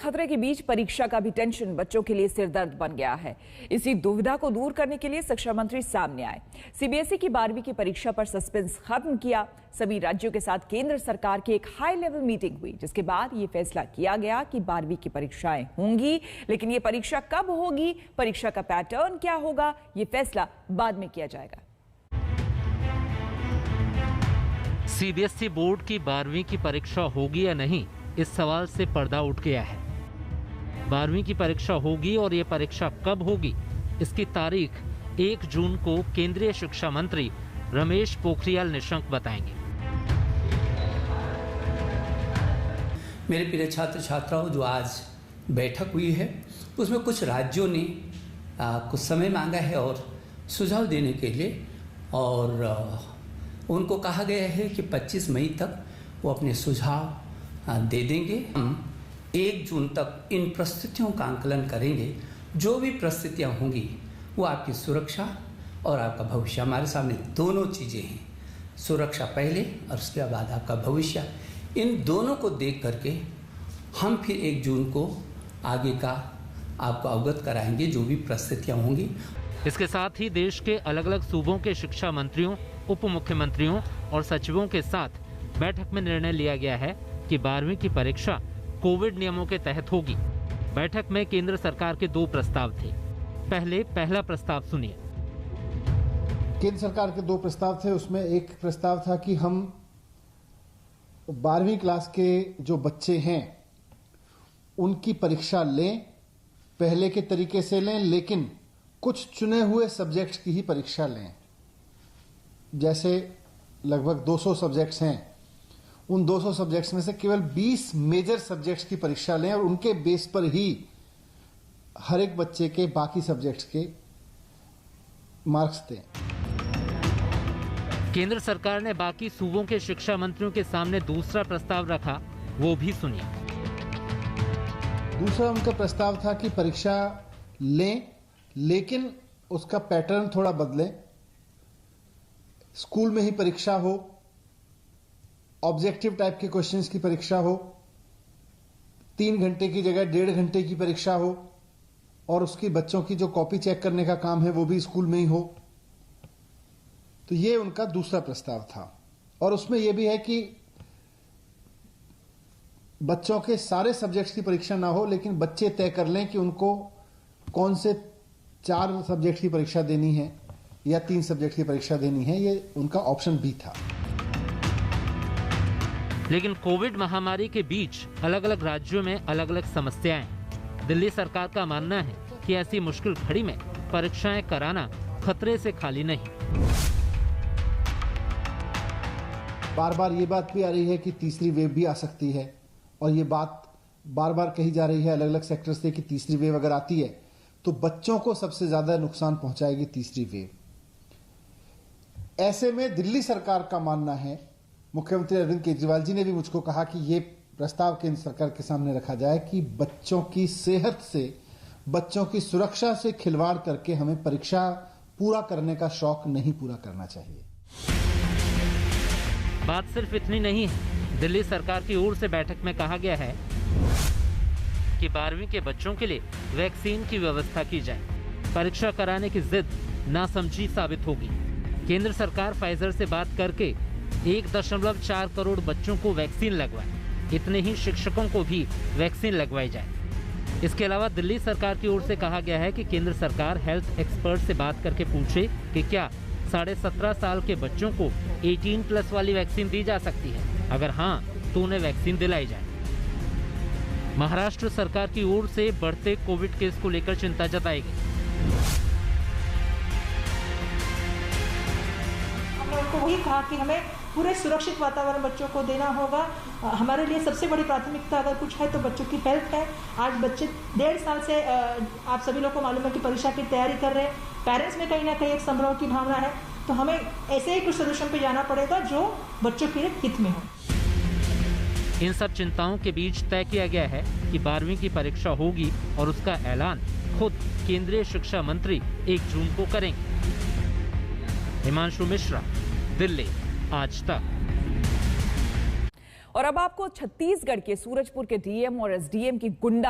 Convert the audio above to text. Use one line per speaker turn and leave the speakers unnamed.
खतरे के बीच परीक्षा का भी टेंशन बच्चों के लिए सिरदर्द बन गया है। इसी दुविधा को दूर करने के लिए शिक्षा मंत्री सामने आए। सीबीएसई की 12वीं की परीक्षा पर सस्पेंस खत्म किया। सभी राज्यों के साथ केंद्र सरकार की एक हाई लेवल मीटिंग हुई, जिसके बाद ये फैसला किया गया कि 12वीं की परीक्षाएं होंगी, लेकिन ये परीक्षा कब होगी, परीक्षा का पैटर्न क्या होगा, ये फैसला बाद में किया जाएगा।
सीबीएसई बोर्ड की 12वीं की परीक्षा होगी या नहीं, इस सवाल से पर्दा उठ गया है। 12वीं की परीक्षा होगी और ये परीक्षा कब होगी, इसकी तारीख 1 जून को केंद्रीय शिक्षा मंत्री रमेश पोखरियाल निशंक बताएंगे।
मेरे प्रिय छात्र छात्राओं, जो आज बैठक हुई है उसमें कुछ राज्यों ने कुछ समय मांगा है और सुझाव देने के लिए, और उनको कहा गया है कि 25 मई तक वो अपने सुझाव दे देंगे। हम 1 जून तक इन परिस्थितियों का आंकलन करेंगे। जो भी परिस्थितियाँ होंगी वो आपकी सुरक्षा और आपका भविष्य, हमारे सामने दोनों चीज़ें हैं, सुरक्षा पहले और उसके बाद आपका भविष्य। इन दोनों को देख करके हम फिर 1 जून को आगे का आपको अवगत कराएंगे, जो भी परिस्थितियाँ होंगी।
इसके साथ ही देश के अलग अलग सूबों के शिक्षा मंत्रियों, उप मुख्यमंत्रियों और सचिवों के साथ बैठक में निर्णय लिया गया है कि 12वीं की परीक्षा कोविड नियमों के तहत होगी। बैठक में केंद्र सरकार के 2 प्रस्ताव थे। पहला प्रस्ताव सुनिए।
केंद्र सरकार के 2 प्रस्ताव थे। उसमें एक प्रस्ताव था कि हम 12वीं क्लास के जो बच्चे हैं उनकी परीक्षा लें, पहले के तरीके से लें, लेकिन कुछ चुने हुए सब्जेक्ट्स की ही परीक्षा लें। जैसे लगभग 200 सब्जेक्ट्स हैं, उन 200 सब्जेक्ट्स में से केवल 20 मेजर सब्जेक्ट्स की परीक्षा लें और उनके बेस पर ही हर एक बच्चे के बाकी सब्जेक्ट्स के मार्क्स दें।
केंद्र सरकार ने बाकी सूबों के शिक्षा मंत्रियों के सामने दूसरा प्रस्ताव रखा, वो भी सुनिए।
दूसरा उनका प्रस्ताव था कि परीक्षा लें, लेकिन उसका पैटर्न थोड़ा बदलें। स्कूल में ही परीक्षा हो, ऑब्जेक्टिव टाइप के क्वेश्चंस की परीक्षा हो, 3 घंटे की जगह 1.5 घंटे की परीक्षा हो, और उसकी बच्चों की जो कॉपी चेक करने का काम है वो भी स्कूल में ही हो। तो ये उनका दूसरा प्रस्ताव था। और उसमें यह भी है कि बच्चों के सारे सब्जेक्ट्स की परीक्षा ना हो, लेकिन बच्चे तय कर लें कि उनको कौन से 4 सब्जेक्ट की परीक्षा देनी है या 3 सब्जेक्ट की परीक्षा देनी है। ये उनका ऑप्शन भी था।
लेकिन कोविड महामारी के बीच अलग अलग राज्यों में अलग अलग समस्याएं। दिल्ली सरकार का मानना है कि ऐसी मुश्किल घड़ी में परीक्षाएं कराना खतरे से खाली नहीं।
बार बार ये बात भी आ रही है कि तीसरी वेव भी आ सकती है, और ये बात बार बार कही जा रही है अलग अलग सेक्टर से कि तीसरी वेव अगर आती है तो बच्चों को सबसे ज्यादा नुकसान पहुंचाएगी तीसरी वेव। ऐसे में दिल्ली सरकार का मानना है, मुख्यमंत्री अरविंद केजरीवाल जी ने भी मुझको कहा कि ये प्रस्ताव केंद्र सरकार के सामने रखा जाए कि बच्चों की सेहत से, बच्चों की सुरक्षा से खिलवाड़ करके हमें परीक्षा पूरा करने का शौक नहीं पूरा करना चाहिए।
बात सिर्फ इतनी नहीं है। दिल्ली सरकार की ओर से बैठक में कहा गया है कि 12वीं के बच्चों के लिए वैक्सीन की व्यवस्था की जाए। परीक्षा कराने की जिद नासमझी साबित होगी। केंद्र सरकार फाइजर से बात करके 1.4 करोड़ बच्चों को वैक्सीन लगवाए, इतने ही शिक्षकों को भी वैक्सीन लगवाई जाए। इसके अलावा दिल्ली सरकार की ओर से कहा गया है कि केंद्र सरकार हेल्थ एक्सपर्ट से बात करके पूछे कि क्या 17.5 साल के बच्चों को 18+ वाली वैक्सीन दी जा सकती है। अगर हाँ, तो उन्हें वैक्सीन दिलाई जाए। महाराष्ट्र सरकार की ओर से बढ़ते कोविड केस को लेकर चिंता जताई गई।
हमने उनको वही कहा कि हमें पूरे सुरक्षित वातावरण बच्चों को देना होगा। हमारे लिए सबसे बड़ी प्राथमिकता अगर कुछ है तो बच्चों की हेल्थ है। आज बच्चे 1.5 साल से आप सभी लोग को मालूम है कि परीक्षा की तैयारी कर रहे हैं। पेरेंट्स में कहीं ना कहीं एक संभ्रम की भावना है, तो हमें ऐसे ही कुछ सोल्यूशन पे जाना पड़ेगा जो बच्चों के लिए हित में हो।
इन सब चिंताओं के बीच तय किया गया है कि 12वीं की परीक्षा होगी और उसका ऐलान खुद केंद्रीय शिक्षा मंत्री 1 जून को करेंगे। हिमांशु मिश्रा, दिल्ली, आज तक।
और अब आपको छत्तीसगढ़ के सूरजपुर के डीएम और एसडीएम की गुंडा